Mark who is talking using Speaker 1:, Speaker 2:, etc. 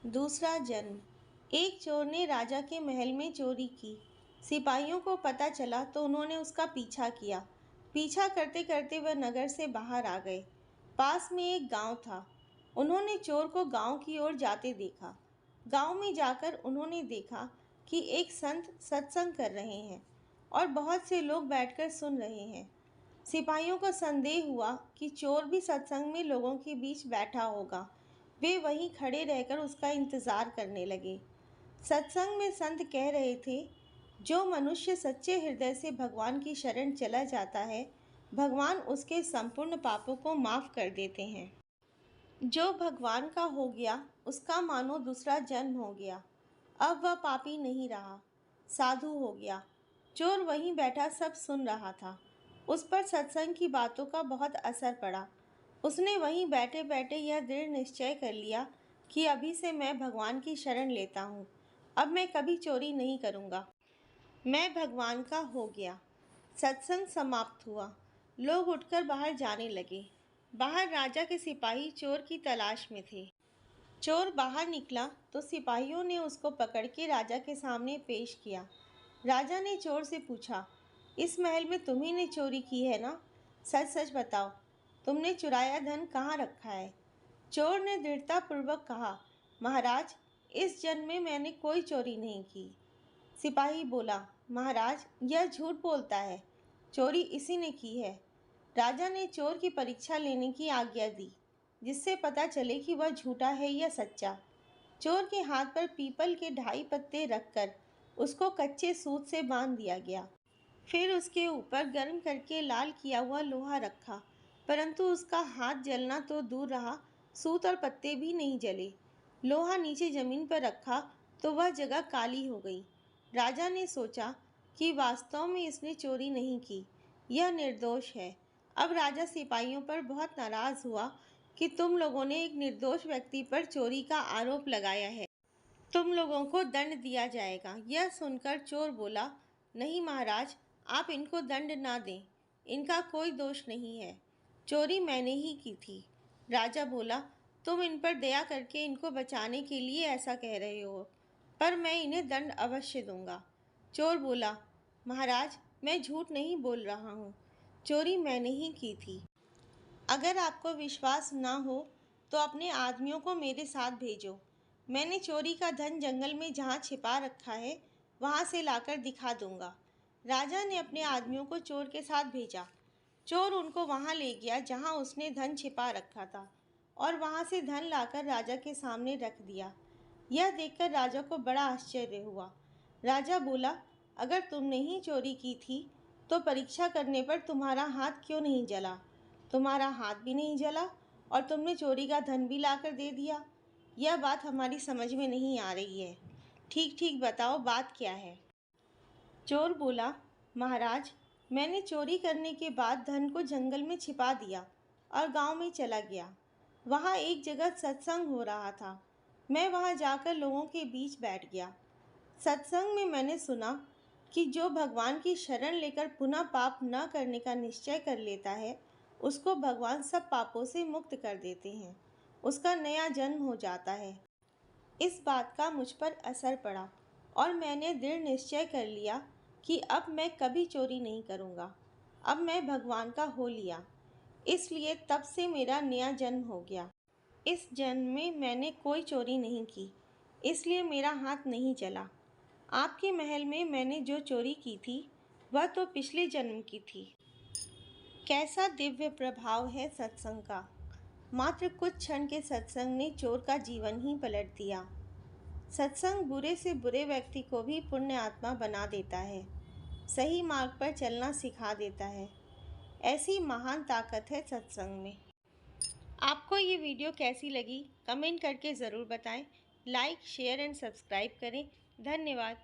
Speaker 1: दूसरा जन्म। एक चोर ने राजा के महल में चोरी की। सिपाहियों को पता चला तो उन्होंने उसका पीछा किया। पीछा करते करते वह नगर से बाहर आ गए। पास में एक गांव था। उन्होंने चोर को गांव की ओर जाते देखा। गांव में जाकर उन्होंने देखा कि एक संत सत्संग कर रहे हैं और बहुत से लोग बैठकर सुन रहे हैं। सिपाहियों को संदेह हुआ कि चोर भी सत्संग में लोगों के बीच बैठा होगा। वे वहीं खड़े रहकर उसका इंतजार करने लगे। सत्संग में संत कह रहे थे, जो मनुष्य सच्चे हृदय से भगवान की शरण चला जाता है, भगवान उसके संपूर्ण पापों को माफ कर देते हैं। जो भगवान का हो गया, उसका मानो दूसरा जन्म हो गया। अब वह पापी नहीं रहा, साधु हो गया। चोर वहीं बैठा सब सुन रहा था। उस पर सत्संग की बातों का बहुत असर पड़ा। उसने वहीं बैठे बैठे यह दृढ़ निश्चय कर लिया कि अभी से मैं भगवान की शरण लेता हूँ। अब मैं कभी चोरी नहीं करूँगा। मैं भगवान का हो गया। सत्संग समाप्त हुआ। लोग उठकर बाहर जाने लगे। बाहर राजा के सिपाही चोर की तलाश में थे। चोर बाहर निकला तो सिपाहियों ने उसको पकड़ के राजा के सामने पेश किया। राजा ने चोर से पूछा, इस महल में तुम्ही ने चोरी की है ना? सच सच बताओ, तुमने चुराया धन कहाँ रखा है? चोर ने दृढ़तापूर्वक कहा, महाराज, इस जन्म में मैंने कोई चोरी नहीं की। सिपाही बोला, महाराज, यह झूठ बोलता है, चोरी इसी ने की है। राजा ने चोर की परीक्षा लेने की आज्ञा दी, जिससे पता चले कि वह झूठा है या सच्चा। चोर के हाथ पर पीपल के 2.5 पत्ते रखकर उसको कच्चे सूत से बांध दिया गया। फिर उसके ऊपर गर्म करके लाल किया हुआ लोहा रखा, परंतु उसका हाथ जलना तो दूर रहा, सूत और पत्ते भी नहीं जले। लोहा नीचे जमीन पर रखा तो वह जगह काली हो गई। राजा ने सोचा कि वास्तव में इसने चोरी नहीं की, यह निर्दोष है। अब राजा सिपाहियों पर बहुत नाराज हुआ कि तुम लोगों ने एक निर्दोष व्यक्ति पर चोरी का आरोप लगाया है, तुम लोगों को दंड दिया जाएगा। यह सुनकर चोर बोला, नहीं महाराज, आप इनको दंड ना दें, इनका कोई दोष नहीं है, चोरी मैंने ही की थी। राजा बोला, तुम इन पर दया करके इनको बचाने के लिए ऐसा कह रहे हो, पर मैं इन्हें दंड अवश्य दूंगा। चोर बोला, महाराज, मैं झूठ नहीं बोल रहा हूँ, चोरी मैंने ही की थी। अगर आपको विश्वास ना हो तो अपने आदमियों को मेरे साथ भेजो। मैंने चोरी का धन जंगल में जहाँ छिपा रखा है, वहाँ से लाकर दिखा दूंगा। राजा ने अपने आदमियों को चोर के साथ भेजा। चोर उनको वहाँ ले गया जहाँ उसने धन छिपा रखा था और वहाँ से धन लाकर राजा के सामने रख दिया। यह देखकर राजा को बड़ा आश्चर्य हुआ। राजा बोला, अगर तुमने ही चोरी की थी तो परीक्षा करने पर तुम्हारा हाथ क्यों नहीं जला? तुम्हारा हाथ भी नहीं जला और तुमने चोरी का धन भी लाकर दे दिया। यह बात हमारी समझ में नहीं आ रही है। ठीक ठीक बताओ, बात क्या है? चोर बोला, महाराज, मैंने चोरी करने के बाद धन को जंगल में छिपा दिया और गांव में चला गया। वहाँ एक जगह सत्संग हो रहा था। मैं वहाँ जाकर लोगों के बीच बैठ गया। सत्संग में मैंने सुना कि जो भगवान की शरण लेकर पुनः पाप न करने का निश्चय कर लेता है, उसको भगवान सब पापों से मुक्त कर देते हैं, उसका नया जन्म हो जाता है। इस बात का मुझ पर असर पड़ा और मैंने दृढ़ निश्चय कर लिया कि अब मैं कभी चोरी नहीं करूँगा। अब मैं भगवान का हो लिया, इसलिए तब से मेरा नया जन्म हो गया। इस जन्म में मैंने कोई चोरी नहीं की, इसलिए मेरा हाथ नहीं जला। आपके महल में मैंने जो चोरी की थी, वह तो पिछले जन्म की थी। कैसा दिव्य प्रभाव है सत्संग का। मात्र कुछ क्षण के सत्संग ने चोर का जीवन ही पलट दिया। सत्संग बुरे से बुरे व्यक्ति को भी पुण्य आत्मा बना देता है, सही मार्ग पर चलना सिखा देता है। ऐसी महान ताकत है सत्संग में। आपको ये वीडियो कैसी लगी, कमेंट करके ज़रूर बताएं। लाइक, शेयर एंड सब्सक्राइब करें। धन्यवाद।